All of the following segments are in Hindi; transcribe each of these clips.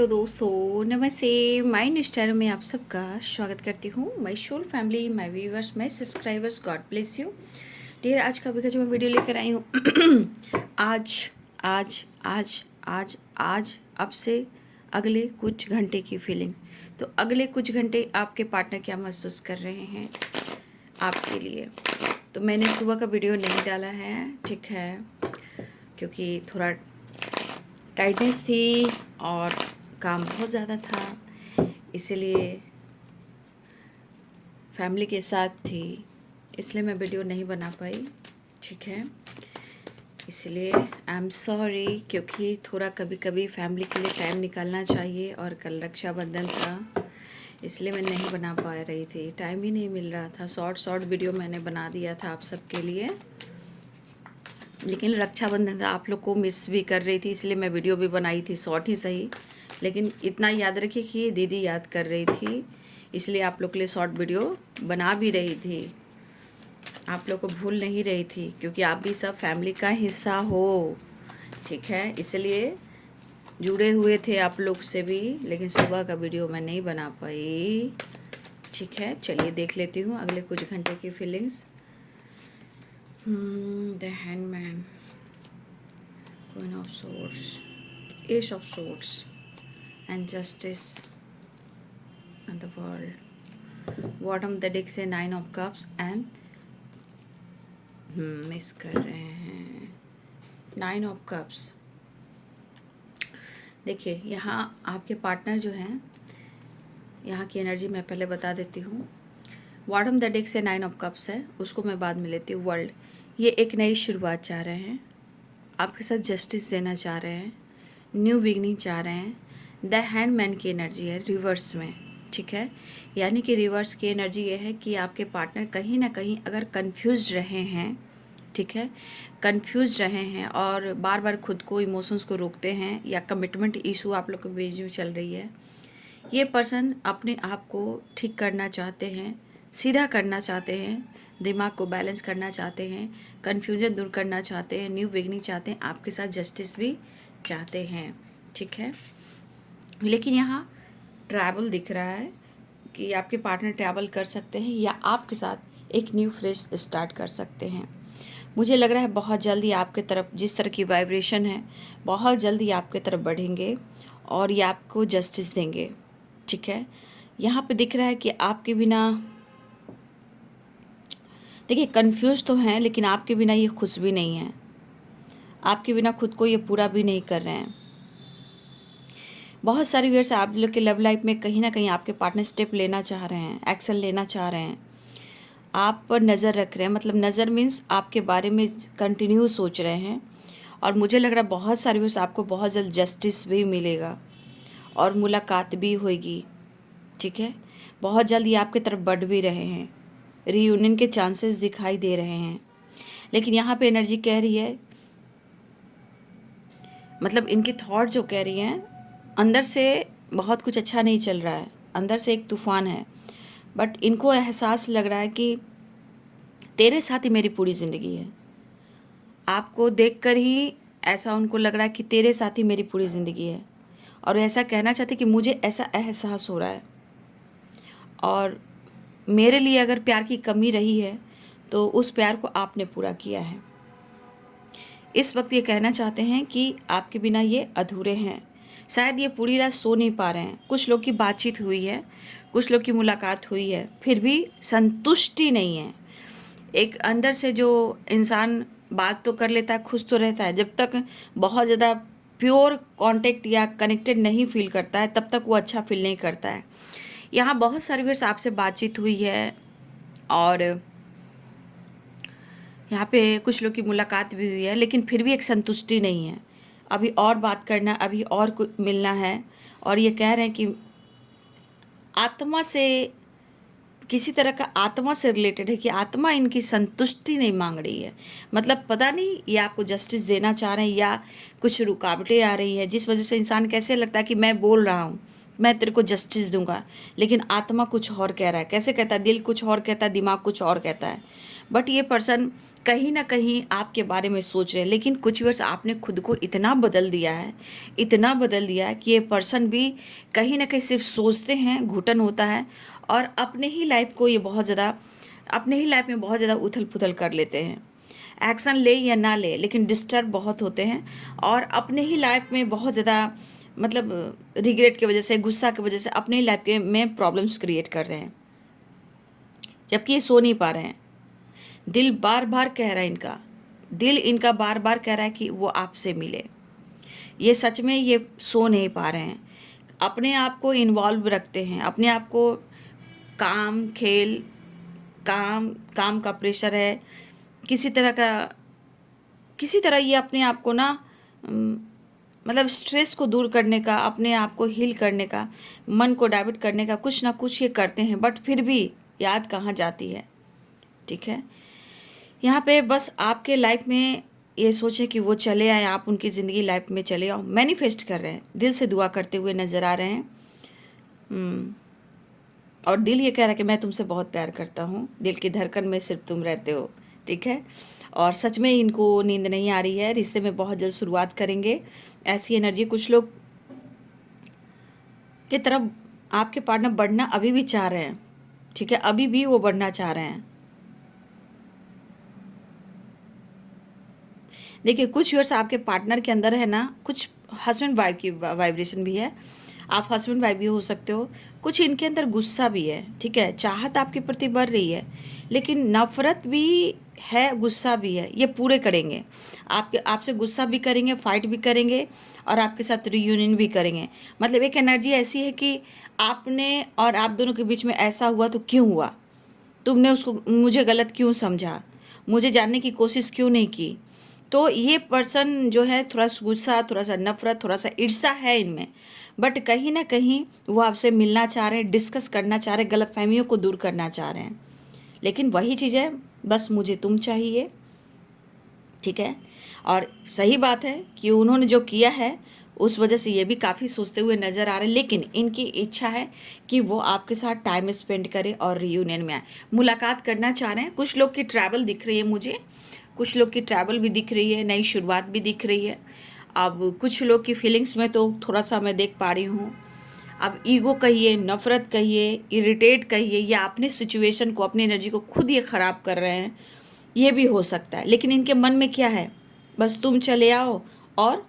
हेलो दोस्तों, नमस्ते। माय न्यू स्टाइल में आप सबका स्वागत करती हूँ। My soul family, my viewers, my subscribers, God bless you dear. आज का अभी का जो मैं वीडियो लेकर आई हूँ आज आज आज आज आज अब से अगले कुछ घंटे की फीलिंग्स। तो अगले कुछ घंटे आपके पार्टनर क्या महसूस कर रहे हैं आपके लिए। तो मैंने सुबह का वीडियो नहीं डाला है, ठीक है, क्योंकि थोड़ा टाइटनेस थी और काम बहुत ज़्यादा था, इसीलिए फैमिली के साथ थी, इसलिए मैं वीडियो नहीं बना पाई, ठीक है। इसलिए आई एम सॉरी, क्योंकि थोड़ा कभी कभी फैमिली के लिए टाइम निकालना चाहिए और कल रक्षाबंधन था, इसलिए मैं नहीं बना पा रही थी, टाइम ही नहीं मिल रहा था। शॉर्ट वीडियो मैंने बना दिया था आप सबके लिए, लेकिन रक्षाबंधन आप लोग को मिस भी कर रही थी, इसलिए मैं वीडियो भी बनाई थी, शॉर्ट ही सही। लेकिन इतना याद रखिए कि दीदी याद कर रही थी, इसलिए आप लोग के लिए शॉर्ट वीडियो बना भी रही थी, आप लोग को भूल नहीं रही थी, क्योंकि आप भी सब फैमिली का हिस्सा हो, ठीक है। इसलिए जुड़े हुए थे आप लोग से भी, लेकिन सुबह का वीडियो मैं नहीं बना पाई, ठीक है। चलिए देख लेती हूँ अगले कुछ घंटे की feelings. The Hangman, Queen of Swords, Ace of Swords, and Justice, and the World. Bottom the deck से Nine of Cups and miss कर रहे हैं Nine of Cups। देखिए यहाँ आपके पार्टनर जो हैं, यहाँ की एनर्जी मैं पहले बता देती हूँ। बॉटम द डेक से Nine of Cups है, उसको मैं बाद में लेती हूँ। वर्ल्ड, ये एक नई शुरुआत चाह रहे हैं, आपके साथ जस्टिस देना चाह रहे हैं, न्यू बिगनिंग चाह रहे हैं। द हैंडमैन की एनर्जी है रिवर्स में, ठीक है। यानी कि रिवर्स की एनर्जी ये है कि आपके पार्टनर कहीं ना कहीं अगर कंफ्यूज रहे हैं, ठीक है, कंफ्यूज रहे हैं और बार बार खुद को इमोशंस को रोकते हैं, या कमिटमेंट इशू आप लोग के बीच में चल रही है। ये पर्सन अपने आप को ठीक करना चाहते हैं, सीधा करना चाहते हैं, दिमाग को बैलेंस करना चाहते हैं, कन्फ्यूजन दूर करना चाहते हैं, न्यू बिगनिंग चाहते हैं, आपके साथ जस्टिस भी चाहते हैं, ठीक है। लेकिन यहाँ ट्रैवल दिख रहा है कि आपके पार्टनर ट्रैवल कर सकते हैं या आपके साथ एक न्यू फ्रेश स्टार्ट कर सकते हैं। मुझे लग रहा है बहुत जल्दी आपके तरफ जिस तरह की वाइब्रेशन है, बहुत जल्दी आपके तरफ बढ़ेंगे और ये आपको जस्टिस देंगे, ठीक है। यहाँ पे दिख रहा है कि आपके बिना, देखिए कंफ्यूज तो हैं, लेकिन आपके बिना ये खुश भी नहीं है, आपके बिना खुद को ये पूरा भी नहीं कर रहे हैं। बहुत सारी व्यूअर्स आप लोग के लव लाइफ में कहीं ना कहीं आपके पार्टनर स्टेप लेना चाह रहे हैं, एक्शन लेना चाह रहे हैं, आप पर नज़र रख रहे हैं। मतलब नज़र मीन्स आपके बारे में कंटिन्यू सोच रहे हैं। और मुझे लग रहा है बहुत सारी व्यूअर्स आपको बहुत जल्द जस्टिस भी मिलेगा और मुलाकात भी होगी, ठीक है। बहुत जल्द ये आपकी तरफ बढ़ भी रहे हैं, रीयूनियन के चांसेस दिखाई दे रहे हैं। लेकिन यहाँ पे एनर्जी कह रही है, मतलब इनकी थॉट जो कह रही हैं, अंदर से बहुत कुछ अच्छा नहीं चल रहा है, अंदर से एक तूफ़ान है, बट इनको एहसास लग रहा है कि तेरे साथ ही मेरी पूरी ज़िंदगी है। आपको देखकर ही ऐसा उनको लग रहा है कि तेरे साथ ही मेरी पूरी ज़िंदगी है, और ऐसा कहना चाहते कि मुझे ऐसा एहसास हो रहा है, और मेरे लिए अगर प्यार की कमी रही है तो उस प्यार को आपने पूरा किया है। इस वक्त ये कहना चाहते हैं कि आपके बिना ये अधूरे हैं। शायद ये पूरी रात सो नहीं पा रहे हैं। कुछ लोग की बातचीत हुई है, कुछ लोग की मुलाकात हुई है, फिर भी संतुष्टि नहीं है। एक अंदर से जो इंसान बात तो कर लेता है, खुश तो रहता है, जब तक बहुत ज़्यादा प्योर कांटेक्ट या कनेक्टेड नहीं फील करता है तब तक वो अच्छा फील नहीं करता है। यहाँ बहुत सारी व्यूअर्स आपसे बातचीत हुई है और यहाँ पे कुछ लोग की मुलाकात भी हुई है, लेकिन फिर भी एक संतुष्टि नहीं है। अभी और बात करना, अभी और कुछ मिलना है, और ये कह रहे हैं कि आत्मा से, किसी तरह का आत्मा से रिलेटेड है कि आत्मा इनकी संतुष्टि नहीं मांग रही है। मतलब पता नहीं ये आपको जस्टिस देना चाह रहे हैं या कुछ रुकावटें आ रही है, जिस वजह से इंसान कैसे लगता है कि मैं बोल रहा हूँ, मैं तेरे को जस्टिस दूंगा, लेकिन आत्मा कुछ और कह रहा है। कैसे कहता है? दिल कुछ और कहता है, दिमाग कुछ और कहता है। बट ये पर्सन कहीं ना कहीं आपके बारे में सोच रहे हैं, लेकिन कुछ वर्ष आपने खुद को इतना बदल दिया है, इतना बदल दिया है कि ये पर्सन भी कहीं ना कहीं सिर्फ सोचते हैं, घुटन होता है, और अपने ही लाइफ को ये बहुत ज़्यादा, अपने ही लाइफ में बहुत ज़्यादा उथल पुथल कर लेते हैं। एक्शन ले या ना ले, लेकिन डिस्टर्ब बहुत होते हैं, और अपने ही लाइफ में बहुत ज़्यादा मतलब रिग्रेट की वजह से, गुस्सा की वजह से अपने ही लाइफ के में प्रॉब्लम्स क्रिएट कर रहे हैं, जबकि ये सो नहीं पा रहे हैं। दिल बार बार कह रहा है, इनका दिल इनका बार बार कह रहा है कि वो आपसे मिले। ये सच में ये सो नहीं पा रहे हैं, अपने आप को इन्वॉल्व रखते हैं, अपने आप को काम, खेल, काम काम का प्रेशर है, किसी तरह ये अपने आप को ना मतलब स्ट्रेस को दूर करने का, अपने आप को हील करने का, मन को डाइवर्ट करने का कुछ ना कुछ ये करते हैं, बट फिर भी याद कहाँ जाती है। ठीक है, यहाँ पे बस आपके लाइफ में ये सोचें कि वो चले आए, आप उनकी ज़िंदगी लाइफ में चले आओ। मैनिफेस्ट कर रहे हैं, दिल से दुआ करते हुए नज़र आ रहे हैं। और दिल ये कह रहा है कि मैं तुमसे बहुत प्यार करता हूँ, दिल की धड़कन में सिर्फ तुम रहते हो। ठीक है, और सच में इनको नींद नहीं आ रही है, रिश्ते में बहुत जल्द शुरुआत करेंगे। ऐसी एनर्जी कुछ लोग की तरफ आपके पार्टनर बढ़ना अभी भी चाह रहे हैं। ठीक है, अभी भी वो बढ़ना चाह रहे हैं। देखिए, कुछ व्यूअर्स आपके पार्टनर के अंदर है ना, कुछ हस्बैंड वाइफ की वाइब्रेशन भी है, आप हस्बैंड वाइफ भी हो सकते हो। कुछ इनके अंदर गुस्सा भी है। ठीक है, चाहत आपके प्रति बढ़ रही है, लेकिन नफरत भी है, गुस्सा भी है। ये पूरे करेंगे, आपसे गुस्सा भी करेंगे, फाइट भी करेंगे, और आपके साथ रियूनियन भी करेंगे। मतलब एक एनर्जी ऐसी है कि आपने और आप दोनों के बीच में ऐसा हुआ तो क्यों हुआ, तुमने उसको, मुझे गलत क्यों समझा, मुझे जानने की कोशिश क्यों नहीं की। तो ये पर्सन जो है, थोड़ा सा गुस्सा, थोड़ा सा नफरत, थोड़ा सा ईर्ष्या है इनमें, बट कहीं ना कहीं वो आपसे मिलना चाह रहे हैं, डिस्कस करना चाह रहे हैं, गलतफहमियों को दूर करना चाह रहे हैं। लेकिन वही चीज़ है, बस मुझे तुम चाहिए। ठीक है, और सही बात है कि उन्होंने जो किया है उस वजह से ये भी काफ़ी सोचते हुए नज़र आ रहे हैं, लेकिन इनकी इच्छा है कि वो आपके साथ टाइम स्पेंड करें और रियूनियन में आए, मुलाकात करना चाह रहे हैं। कुछ लोग की ट्रैवल दिख रही है मुझे, कुछ लोग की ट्रैवल भी दिख रही है, नई शुरुआत भी दिख रही है। अब कुछ लोग की फीलिंग्स में तो थोड़ा सा मैं देख पा रही हूँ, अब ईगो कहिए, नफ़रत कहिए, इरिटेट कहिए, या अपने सिचुएशन को, अपनी एनर्जी को खुद ये ख़राब कर रहे हैं, ये भी हो सकता है। लेकिन इनके मन में क्या है, बस तुम चले आओ, और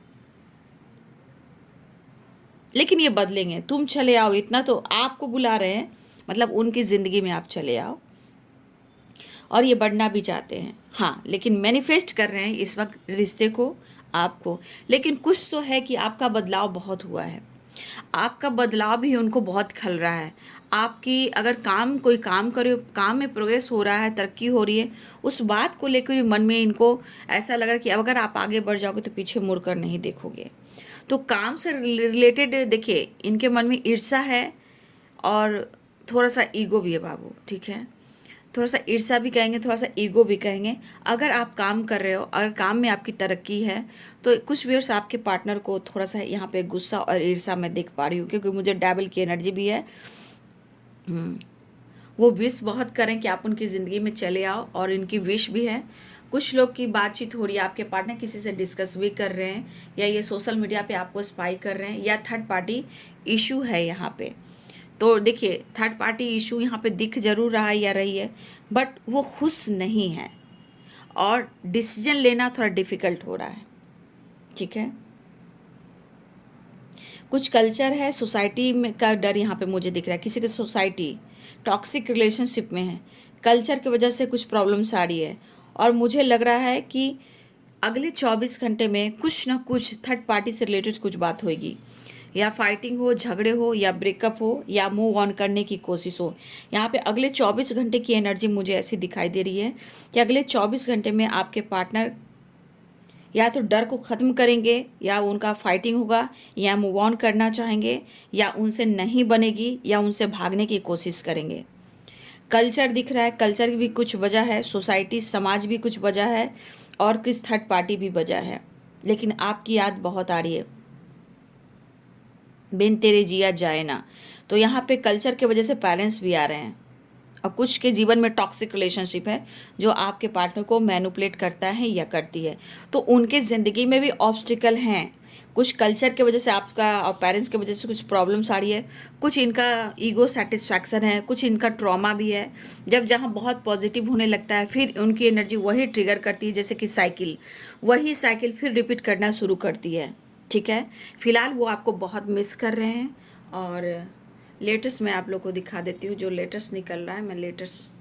लेकिन ये बदलेंगे, तुम चले आओ, इतना तो आपको बुला रहे हैं, मतलब उनकी ज़िंदगी में आप चले आओ, और ये बढ़ना भी चाहते हैं। हाँ, लेकिन मैनिफेस्ट कर रहे हैं इस वक्त रिश्ते को, आपको। लेकिन कुछ तो है कि आपका बदलाव बहुत हुआ है, आपका बदलाव भी उनको बहुत खल रहा है। आपकी अगर कोई काम करे, काम में प्रोग्रेस हो रहा है, तरक्की हो रही है, उस बात को लेकर भी मन में इनको ऐसा लग रहा है कि अगर आप आगे बढ़ जाओगे तो पीछे मुड़कर नहीं देखोगे। तो काम से रिलेटेड देखिए, इनके मन में ईर्ष्या है, और थोड़ा सा ईगो भी है बाबू। ठीक है, थोड़ा सा ईर्ष्या भी कहेंगे, थोड़ा सा ईगो भी कहेंगे। अगर आप काम कर रहे हो, अगर काम में आपकी तरक्की है, तो कुछ व्यूअर्स आपके पार्टनर को थोड़ा सा यहाँ पे गुस्सा और ईर्ष्या मैं देख पा रही हूँ, क्योंकि मुझे डेविल की एनर्जी भी है। वो विश बहुत करें कि आप उनकी ज़िंदगी में चले आओ, और इनकी विश भी है। कुछ लोग की बातचीत हो रही है, आपके पार्टनर किसी से डिस्कस भी कर रहे हैं, या ये सोशल मीडिया पे आपको स्पाई कर रहे हैं, या थर्ड पार्टी इशू है यहाँ पे। तो देखिए, थर्ड पार्टी इशू यहाँ पे दिख जरूर रहा है या रही है, बट वो खुश नहीं है, और डिसीजन लेना थोड़ा डिफ़िकल्ट हो रहा है। ठीक है, कुछ कल्चर है, सोसाइटी में का डर यहाँ पे मुझे दिख रहा है। किसी की सोसाइटी टॉक्सिक रिलेशनशिप में है, कल्चर की वजह से कुछ प्रॉब्लम्स आ रही है, और मुझे लग रहा है कि अगले 24 घंटे में कुछ ना कुछ थर्ड पार्टी से रिलेटेड कुछ बात होगी, या फाइटिंग हो, झगड़े हो, या ब्रेकअप हो, या मूव ऑन करने की कोशिश हो। यहाँ पे अगले 24 घंटे की एनर्जी मुझे ऐसी दिखाई दे रही है कि अगले 24 घंटे में आपके पार्टनर या तो डर को ख़त्म करेंगे, या उनका फाइटिंग होगा, या मूव ऑन करना चाहेंगे, या उनसे नहीं बनेगी, या उनसे भागने की कोशिश करेंगे। कल्चर दिख रहा है, कल्चर की भी कुछ वजह है, सोसाइटी समाज भी कुछ वजह है, और किस थर्ड पार्टी भी वजह है। लेकिन आपकी याद बहुत आ रही है, बिन तेरे जिया जाए ना। तो यहाँ पे कल्चर के वजह से पेरेंट्स भी आ रहे हैं, और कुछ के जीवन में टॉक्सिक रिलेशनशिप है जो आपके पार्टनर को मैनिपुलेट करता है या करती है। तो उनके ज़िंदगी में भी ऑब्स्टिकल हैं, कुछ कल्चर के वजह से आपका और पेरेंट्स की वजह से कुछ प्रॉब्लम्स आ रही है, कुछ इनका ईगो सेटिस्फैक्शन है, कुछ इनका ट्रॉमा भी है। जब जहाँ बहुत पॉजिटिव होने लगता है फिर उनकी एनर्जी वही ट्रिगर करती है, जैसे कि साइकिल, वही साइकिल फिर रिपीट करना शुरू करती है। ठीक है, फिलहाल वो आपको बहुत मिस कर रहे हैं। और लेटेस्ट मैं आप लोग को दिखा देती हूँ, जो लेटेस्ट निकल रहा है। मैं लेटेस्ट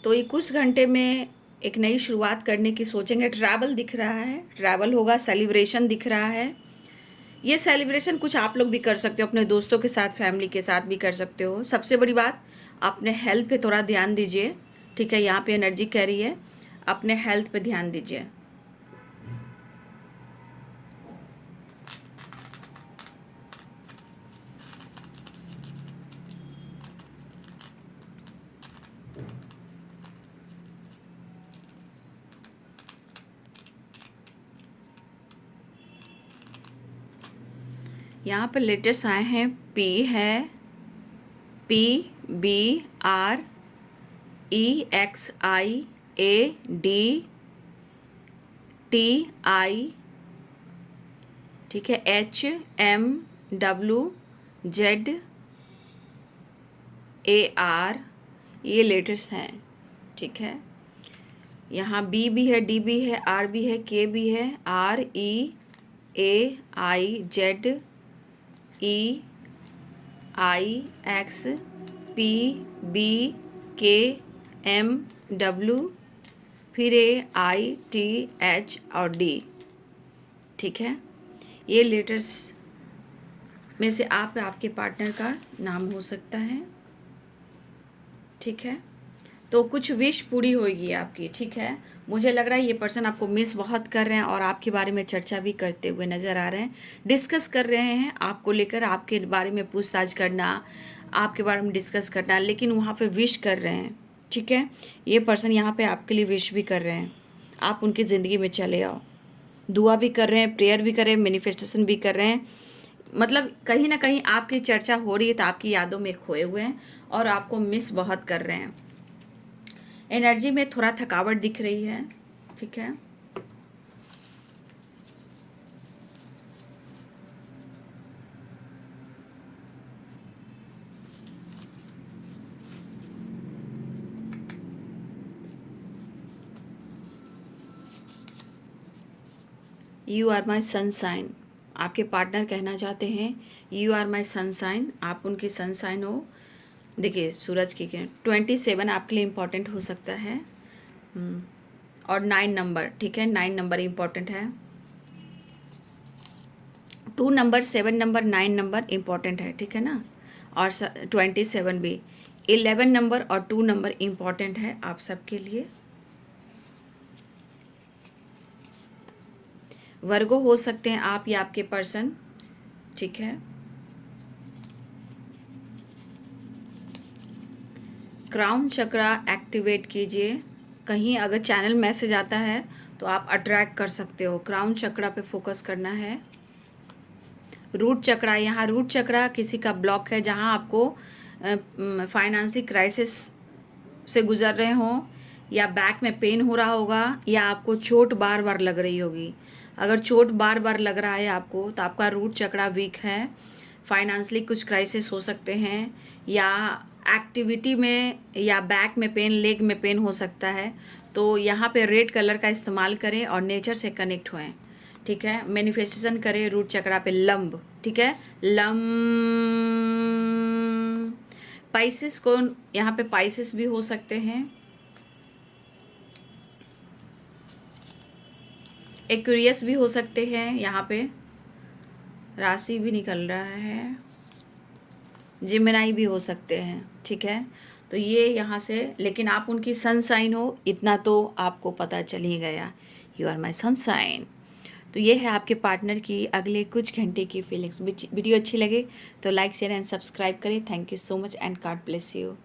तो ये कुछ घंटे में एक नई शुरुआत करने की सोचेंगे। ट्रैवल दिख रहा है, ट्रैवल होगा, सेलिब्रेशन दिख रहा है। ये सेलिब्रेशन कुछ आप लोग भी कर सकते हो, अपने दोस्तों के साथ, फैमिली के साथ भी कर सकते हो। सबसे बड़ी बात, अपने हेल्थ पे थोड़ा ध्यान दीजिए। ठीक है, यहाँ पे एनर्जी कह रही है अपने हेल्थ पे ध्यान दीजिए। यहाँ पे लेटेस्ट आए हैं, पी है, PBREXIADTI, ठीक है, HMWZAR, ये लेटेस्ट हैं। ठीक है, यहाँ बी भी है, डी भी है, आर भी है, के भी है, REAIZEDEIXPBKMW, फिर AITH और D। ठीक है, ये लेटर्स में से आप आपके पार्टनर का नाम हो सकता है। ठीक है, तो कुछ विश पूरी होगी आपकी। ठीक है, मुझे लग रहा है ये पर्सन आपको मिस बहुत कर रहे हैं और आपके बारे में चर्चा भी करते हुए नज़र आ रहे हैं, डिस्कस कर रहे हैं आपको लेकर, आपके बारे में पूछताछ करना, आपके बारे में डिस्कस करना, लेकिन वहाँ पे विश कर रहे हैं। ठीक है, ये पर्सन यहाँ पे आपके लिए विश भी कर रहे हैं, आप उनकी ज़िंदगी में चले आओ, दुआ भी कर रहे हैं, प्रेयर भी कर रहे हैं, मैनिफेस्टेशन भी कर रहे हैं। मतलब कहीं ना कहीं आपकी चर्चा हो रही है तो आपकी यादों में खोए हुए हैं और आपको मिस बहुत कर रहे हैं। एनर्जी में थोड़ा थकावट दिख रही है। ठीक है, यू आर माई सनसाइन, आपके पार्टनर कहना चाहते हैं यू आर माई सनसाइन, आप उनकी सनसाइन हो। देखिए सूरज की किरण, 27 आपके लिए इम्पॉर्टेंट हो सकता है। और 9 नंबर, ठीक है, 9 नंबर इम्पॉर्टेंट है। 2 नंबर, 7 नंबर, 9 नंबर इम्पॉर्टेंट है। ठीक है ना, और 27 भी, 11 नंबर और 2 नंबर इम्पॉर्टेंट है आप सबके लिए। वर्गो हो सकते हैं आप या आपके पर्सन। ठीक है, क्राउन चक्रा एक्टिवेट कीजिए। कहीं अगर चैनल मैसेज आता है तो आप अट्रैक्ट कर सकते हो। क्राउन चक्रा पे फोकस करना है। रूट चक्रा, यहाँ रूट चक्रा किसी का ब्लॉक है, जहाँ आपको फाइनेंशियल क्राइसिस से गुजर रहे हों, या बैक में पेन हो रहा होगा, या आपको चोट बार बार लग रही होगी। अगर चोट बार बार लग रहा है आपको तो आपका रूट चक्रा वीक है। फाइनेंशियली कुछ क्राइसिस हो सकते हैं, या एक्टिविटी में, या बैक में पेन, लेग में पेन हो सकता है। तो यहाँ पे रेड कलर का इस्तेमाल करें और नेचर से कनेक्ट होएं। ठीक है, मैनिफेस्टेशन करें रूट चक्रा पे लंब। ठीक है, लंब। पाइसिस को, यहाँ पे पाइसिस भी हो सकते हैं। एक्वेरियस भी हो सकते हैं, यहाँ पे राशि भी निकल रहा है। जिमिनाई भी हो सकते हैं। ठीक है, तो ये यहाँ से, लेकिन आप उनकी सनसाइन हो, इतना तो आपको पता चल ही गया, यू आर माई सनसाइन। तो ये है आपके पार्टनर की अगले कुछ घंटे की फीलिंग्स। वीडियो अच्छी लगे तो लाइक, शेयर एंड सब्सक्राइब करें। Thank you so much and God bless you.